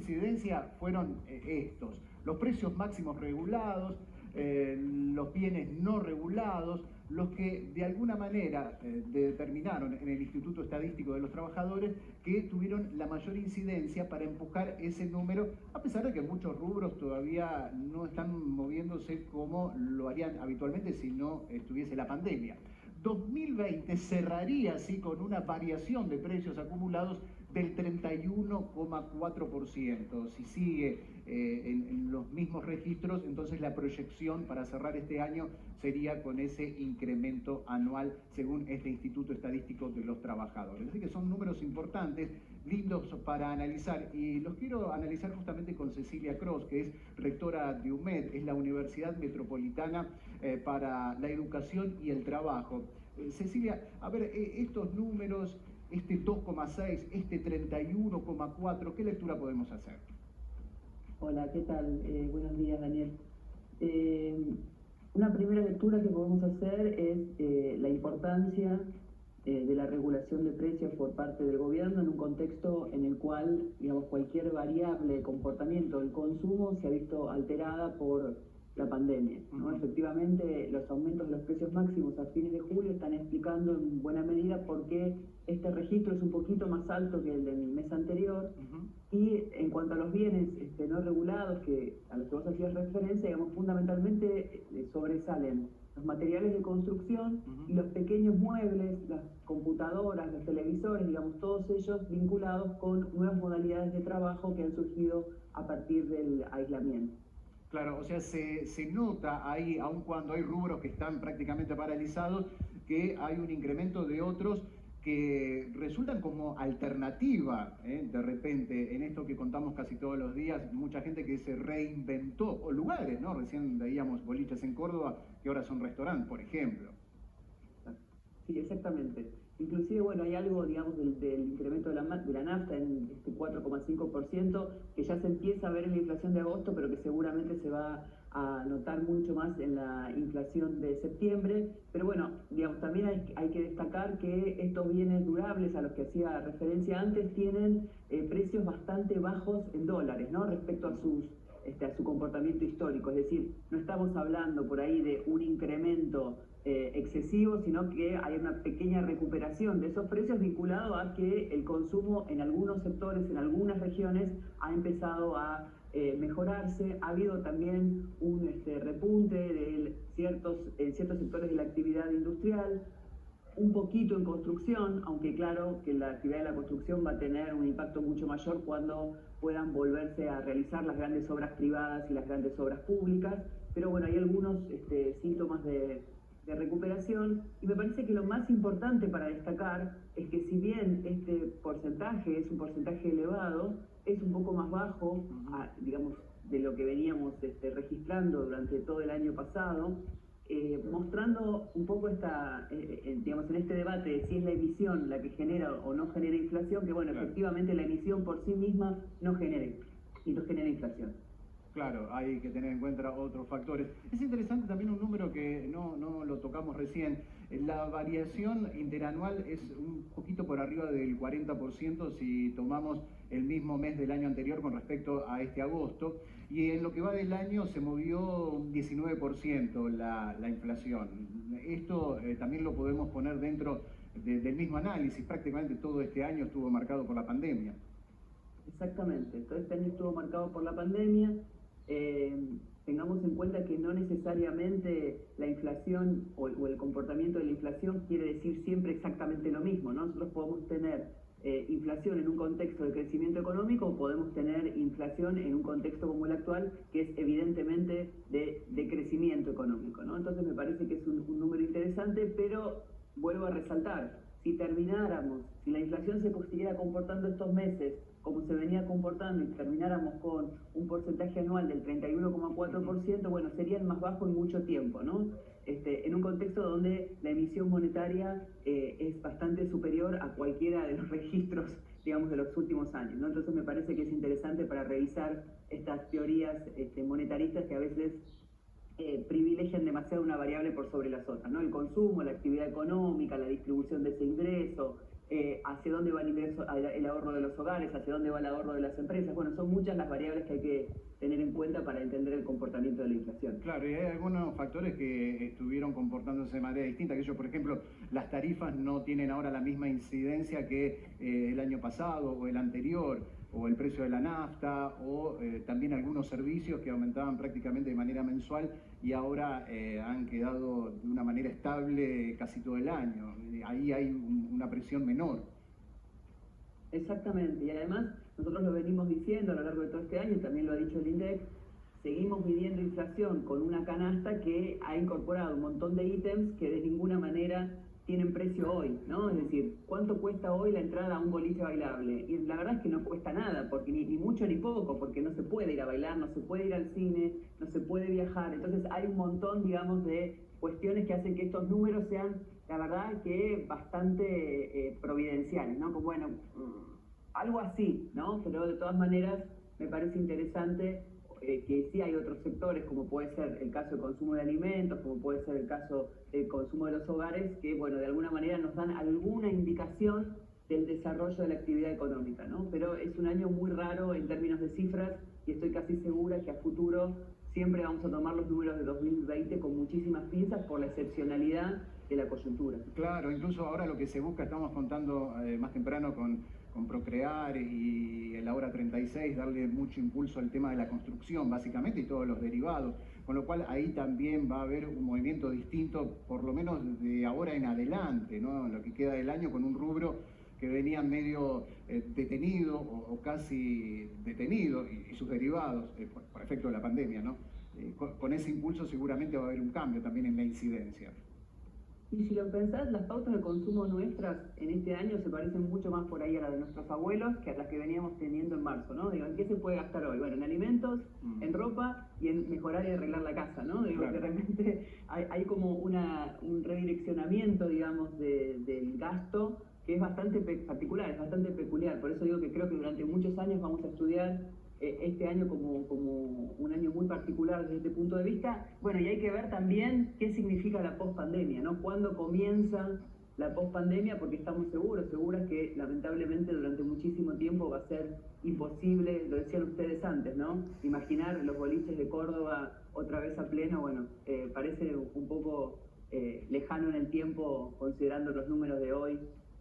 incidencia fueron estos: los precios máximos regulados, los bienes no regulados, los que de alguna manera determinaron en el Instituto Estadístico de los Trabajadores que tuvieron la mayor incidencia para empujar ese número, a pesar de que muchos rubros todavía no están moviéndose como lo harían habitualmente si no estuviese la pandemia. 2020 cerraría así con una variación de precios acumulados del 31,4%. Si sigue en los mismos registros, entonces la proyección para cerrar este año sería con ese incremento anual según este Instituto Estadístico de los Trabajadores. Así que son números importantes, lindos para analizar, y los quiero analizar justamente con Cecilia Cross, que es rectora de UMED, es la Universidad Metropolitana para la Educación y el Trabajo. Cecilia, a ver, estos números, este 2,6, este 31,4, ¿qué lectura podemos hacer? Hola, ¿qué tal? Buenos días, Daniel. Una primera lectura que podemos hacer es la importancia de la regulación de precios por parte del gobierno en un contexto en el cual, digamos, cualquier variable de comportamiento del consumo se ha visto alterada por la pandemia, ¿no? Efectivamente, los aumentos de los precios máximos a fines de julio están explicando en buena medida por qué este registro es un poquito más alto que el del mes anterior. Y en cuanto a los bienes no regulados, a los que vos hacías referencia, digamos, fundamentalmente sobresalen los materiales de construcción y los pequeños muebles, las computadoras, los televisores, digamos, todos ellos vinculados con nuevas modalidades de trabajo que han surgido a partir del aislamiento. Claro, o sea, se nota ahí, aun cuando hay rubros que están prácticamente paralizados, que hay un incremento de otros que resultan como alternativa, de repente, en esto que contamos casi todos los días, mucha gente que se reinventó, o lugares, ¿no? Recién veíamos boliches en Córdoba, que ahora son restaurantes, por ejemplo. Sí, exactamente. Inclusive, bueno, hay algo, digamos, del incremento de la nafta en este 4,5%, que ya se empieza a ver en la inflación de agosto, pero que seguramente se va a notar mucho más en la inflación de septiembre. Pero bueno, digamos, también hay que destacar que estos bienes durables a los que hacía referencia antes tienen precios bastante bajos en dólares, ¿no? Respecto a su comportamiento histórico. Es decir, no estamos hablando por ahí de un incremento excesivo, sino que hay una pequeña recuperación de esos precios vinculado a que el consumo en algunos sectores, en algunas regiones, ha empezado a mejorarse. Ha habido también un repunte de ciertos sectores de la actividad industrial, un poquito en construcción, aunque claro que la actividad de la construcción va a tener un impacto mucho mayor cuando puedan volverse a realizar las grandes obras privadas y las grandes obras públicas. Pero bueno, hay algunos síntomas de recuperación, y me parece que lo más importante para destacar es que si bien este porcentaje es un porcentaje elevado, es un poco más bajo, digamos, de lo que veníamos registrando durante todo el año pasado, mostrando un poco digamos, en este debate de si es la emisión la que genera o no genera inflación, que bueno, claro, efectivamente la emisión por sí misma no genera inflación. Claro, hay que tener en cuenta otros factores. Es interesante también un número que no lo tocamos recién. La variación interanual es un poquito por arriba del 40% si tomamos el mismo mes del año anterior con respecto a este agosto. Y en lo que va del año se movió un 19% la inflación. Esto también lo podemos poner dentro del mismo análisis. Prácticamente todo este año estuvo marcado por la pandemia. Exactamente, todo este año estuvo marcado por la pandemia. Tengamos en cuenta que no necesariamente la inflación o el comportamiento de la inflación quiere decir siempre exactamente lo mismo, ¿no? Nosotros podemos tener inflación en un contexto de crecimiento económico, o podemos tener inflación en un contexto como el actual, que es evidentemente de crecimiento económico, ¿no? Entonces me parece que es un número interesante, pero vuelvo a resaltar, si la inflación se siguiera comportando estos meses como se venía comportando y termináramos con un porcentaje anual del 31,4%, bueno, sería el más bajo en mucho tiempo, ¿no? En un contexto donde la emisión monetaria es bastante superior a cualquiera de los registros, digamos, de los últimos años, ¿no? Entonces me parece que es interesante para revisar estas teorías monetaristas que a veces privilegian demasiado una variable por sobre las otras, ¿no? El consumo, la actividad económica, la distribución de ese ingreso, hacia dónde va el ingreso, el ahorro de los hogares, hacia dónde va el ahorro de las empresas. Bueno, son muchas las variables que hay que tener en cuenta para entender el comportamiento de la inflación. Claro, y hay algunos factores que estuvieron comportándose de manera distinta, que ellos, por ejemplo, las tarifas no tienen ahora la misma incidencia que el año pasado o el anterior, o el precio de la nafta, o también algunos servicios que aumentaban prácticamente de manera mensual y ahora han quedado de una manera estable casi todo el año. Ahí hay una presión menor. Exactamente, y además nosotros lo venimos diciendo a lo largo de todo este año, también lo ha dicho el INDEC, seguimos midiendo inflación con una canasta que ha incorporado un montón de ítems que de ninguna manera tienen precio hoy, ¿no? Es decir, ¿cuánto cuesta hoy la entrada a un boliche bailable? Y la verdad es que no cuesta nada, porque ni mucho ni poco, porque no se puede ir a bailar, no se puede ir al cine, no se puede viajar. Entonces hay un montón, digamos, de cuestiones que hacen que estos números sean, la verdad, que bastante providenciales, ¿no? Como, bueno, algo así, ¿no? Pero de todas maneras me parece interesante que sí hay otros sectores, como puede ser el caso del consumo de alimentos, como puede ser el caso del consumo de los hogares, que, bueno, de alguna manera nos dan alguna indicación del desarrollo de la actividad económica, ¿no? Pero es un año muy raro en términos de cifras y estoy casi segura que a futuro siempre vamos a tomar los números de 2020 con muchísimas pinzas por la excepcionalidad de la coyuntura. Claro, incluso ahora lo que se busca, estamos contando más temprano con Procrear y el Ahora 36, darle mucho impulso al tema de la construcción, básicamente, y todos los derivados, con lo cual ahí también va a haber un movimiento distinto, por lo menos de ahora en adelante, ¿no? Lo que queda del año, con un rubro que venía medio detenido o casi detenido, y sus derivados, por efecto de la pandemia, ¿no? Con ese impulso seguramente va a haber un cambio también en la incidencia. Y si lo pensás, las pautas de consumo nuestras en este año se parecen mucho más por ahí a las de nuestros abuelos que a las que veníamos teniendo en marzo, ¿no? Digo, ¿en qué se puede gastar hoy? Bueno, en alimentos, en ropa y en mejorar y arreglar la casa, ¿no? Digo, claro, que realmente hay como un redireccionamiento, digamos, del gasto que es bastante particular, es bastante peculiar. Por eso digo que creo que durante muchos años vamos a estudiar este año como un año muy particular desde este punto de vista. Bueno, y hay que ver también qué significa la pospandemia, ¿no? ¿Cuándo comienza la pospandemia? Porque estamos seguras que lamentablemente durante muchísimo tiempo va a ser imposible, lo decían ustedes antes, ¿no? Imaginar los boliches de Córdoba otra vez a pleno, bueno, parece un poco lejano en el tiempo considerando los números de hoy.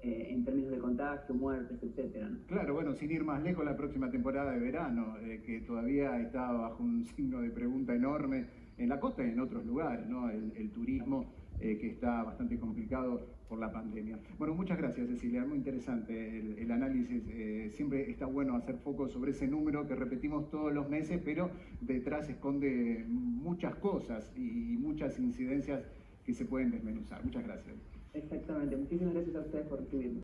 En términos de contagio, muertes, etcétera, ¿no? Claro, bueno, sin ir más lejos, la próxima temporada de verano, que todavía está bajo un signo de pregunta enorme en la costa y en otros lugares, ¿no? El turismo que está bastante complicado por la pandemia. Bueno, muchas gracias, Cecilia, muy interesante el análisis. Siempre está bueno hacer foco sobre ese número que repetimos todos los meses, pero detrás esconde muchas cosas y muchas incidencias que se pueden desmenuzar. Muchas gracias. Exactamente. Muchísimas gracias a ustedes por recibirme.